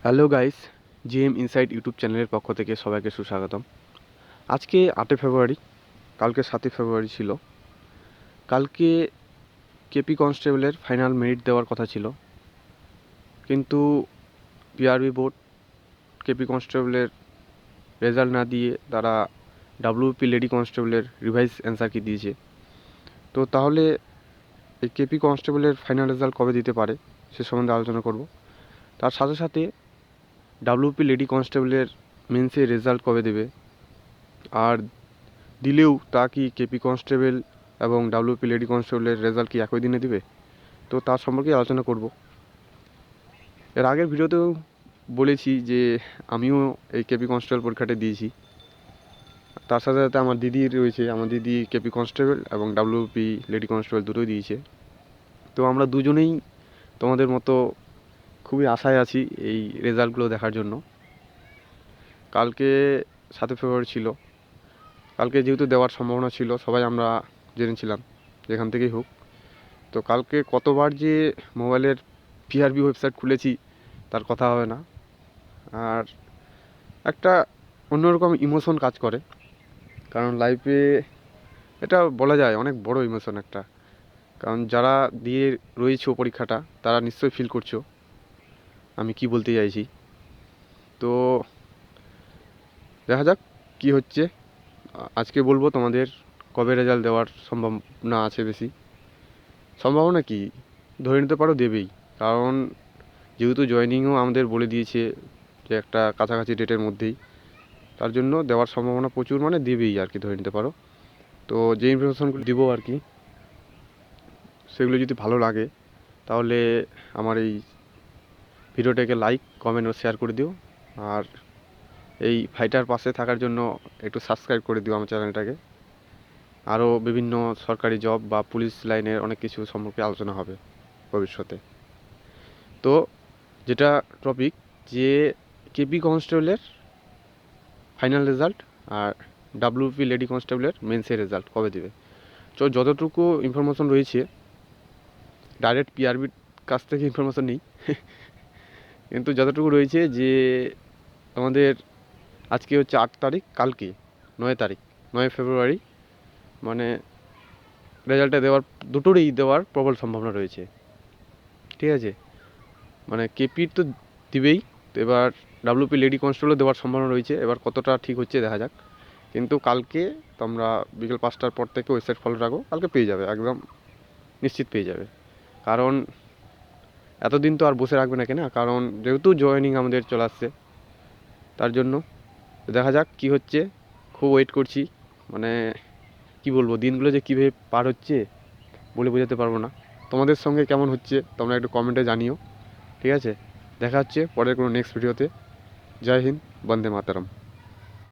Hello guys, GM inside YouTube চ্যানেলের পক্ষ থেকে সবাইকে সুস্বাগতম। আজকে 8 ফেব্রুয়ারি, কালকে 7 ফেব্রুয়ারি ছিল। কালকে কেপি কনস্টেবলের ফাইনাল মেরিট দেওয়ার কথা ছিল, কিন্তু পিআরবি বোর্ড কেপি কনস্টেবলের রেজাল্ট না দিয়ে তারা ডাব্লিউপি লেডি কনস্টেবলের রিভাইজ অ্যান্সার কি দিয়েছে। তো তাহলে এই কেপি কনস্টেবলের ফাইনাল রেজাল্ট কবে দিতে পারে সে সম্বন্ধে আলোচনা করব। তার সাথে সাথে ডাব্লিউপি লেডি কনস্টেবলের মেন্সের রেজাল্ট কবে দেবে, আর দিলেও তা কি কেপি কনস্টেবল এবং ডাব্লিউপি লেডি কনস্টেবলের রেজাল্ট কি একই দিনে দিবে, তো তার সম্পর্কে আলোচনা করব। এর আগের ভিডিওতেও বলেছি যে আমিও এই কেপি কনস্টেবল পরীক্ষাটা দিয়েছি। তার সাথে সাথে আমার দিদি রয়েছে, আমার দিদি কেপি কনস্টেবল এবং ডাব্লিউপি লেডি কনস্টেবল দুটোই দিয়েছে। তো আমরা দুজনেই তোমাদের মতো খুবই আশায় আছি এই রেজাল্টগুলো দেখার জন্য। কালকে 7 ফেব্রুয়ারি ছিল, কালকে যেহেতু দেওয়ার সম্ভাবনা ছিল সবাই আমরা জেনেছিলাম যেখান থেকেই হোক। তো কালকে কতবার যে মোবাইলের পিআরবি ওয়েবসাইট খুলেছি তার কথা হবে না। আর একটা অন্যরকম ইমোশন কাজ করে, কারণ লাইফে এটা বলা যায় অনেক বড় ইমোশন একটা। কারণ যারা দিয়ে রয়েছে পরীক্ষাটা তারা নিশ্চয়ই ফিল করছো আমি কি বলতে চাইছি। তো দেখা যাক কি হচ্ছে। আজকে বলবো তোমাদের কবে রেজাল্ট দেওয়ার সম্ভাবনা আছে বেশি। সম্ভাবনা কি, ধরে নিতে পারো দেবেই, কারণ যেহেতু জয়েনিংও আমাদের বলে দিয়েছে যে একটা কাছাকাছি ডেটের মধ্যেই, তার জন্য দেওয়ার সম্ভাবনা প্রচুর, মানে দেবেই আর কি, ধরে নিতে পারো। তো যে ইনফরমেশনগুলো দিব আর কি, সেগুলো যদি ভালো লাগে তাহলে আমার এই ভিডিওটাকে লাইক, কমেন্ট ও শেয়ার করে দিও। আর এই ফাইটার পাশে থাকার জন্য একটু সাবস্ক্রাইব করে দিও আমার চ্যানেলটাকে। আরও বিভিন্ন সরকারি জব বা পুলিশ লাইনের অনেক কিছু সম্পর্কে আলোচনা হবে ভবিষ্যতে। তো যেটা টপিক, যে কেপি কনস্টেবলের ফাইনাল রেজাল্ট আর ডাব্লিউপি লেডি কনস্টেবলের মেন্সের রেজাল্ট কবে দেবে। তো যতটুকু ইনফরমেশন রয়েছে, ডাইরেক্ট পিআরবির কাছ থেকে ইনফরমেশন নেই কিন্তু যতটুকু রয়েছে যে আমাদের আজকে হচ্ছে 8 তারিখ, কালকে 9 তারিখ, 9 ফেব্রুয়ারি, মানে রেজাল্টটা দেওয়ার, দুটোরই দেওয়ার প্রবল সম্ভাবনা রয়েছে। ঠিক আছে, মানে কেপির তো দিবেই, তো এবার ডাব্লিউপি লেডি কনস্টেবলও দেওয়ার সম্ভাবনা রয়েছে। এবার কতটা ঠিক হচ্ছে দেখা যাক। কিন্তু কালকে তোমরা বিকেল 5টার পর থেকে ওয়েবসাইট ফলো রাখো, কালকে পেয়ে যাবে, একদম নিশ্চিত পেয়ে যাবে। কারণ এতদিন তো আর বসে রাখবে না কেন, কারণ যেহেতু জয়েনিং আমাদের চলে আসছে, তার জন্য দেখা যাক কি হচ্ছে। খুব ওয়েট করছি, মানে কি বলবো, দিনগুলো যে কীভাবে পার হচ্ছে বলে বোঝাতে পারবো না। তোমাদের সঙ্গে কেমন হচ্ছে তোমরা একটু কমেন্টে জানিও। ঠিক আছে, দেখা হচ্ছে পরের কোনো নেক্সট ভিডিওতে। জয় হিন্দ, বন্দে মাতরম।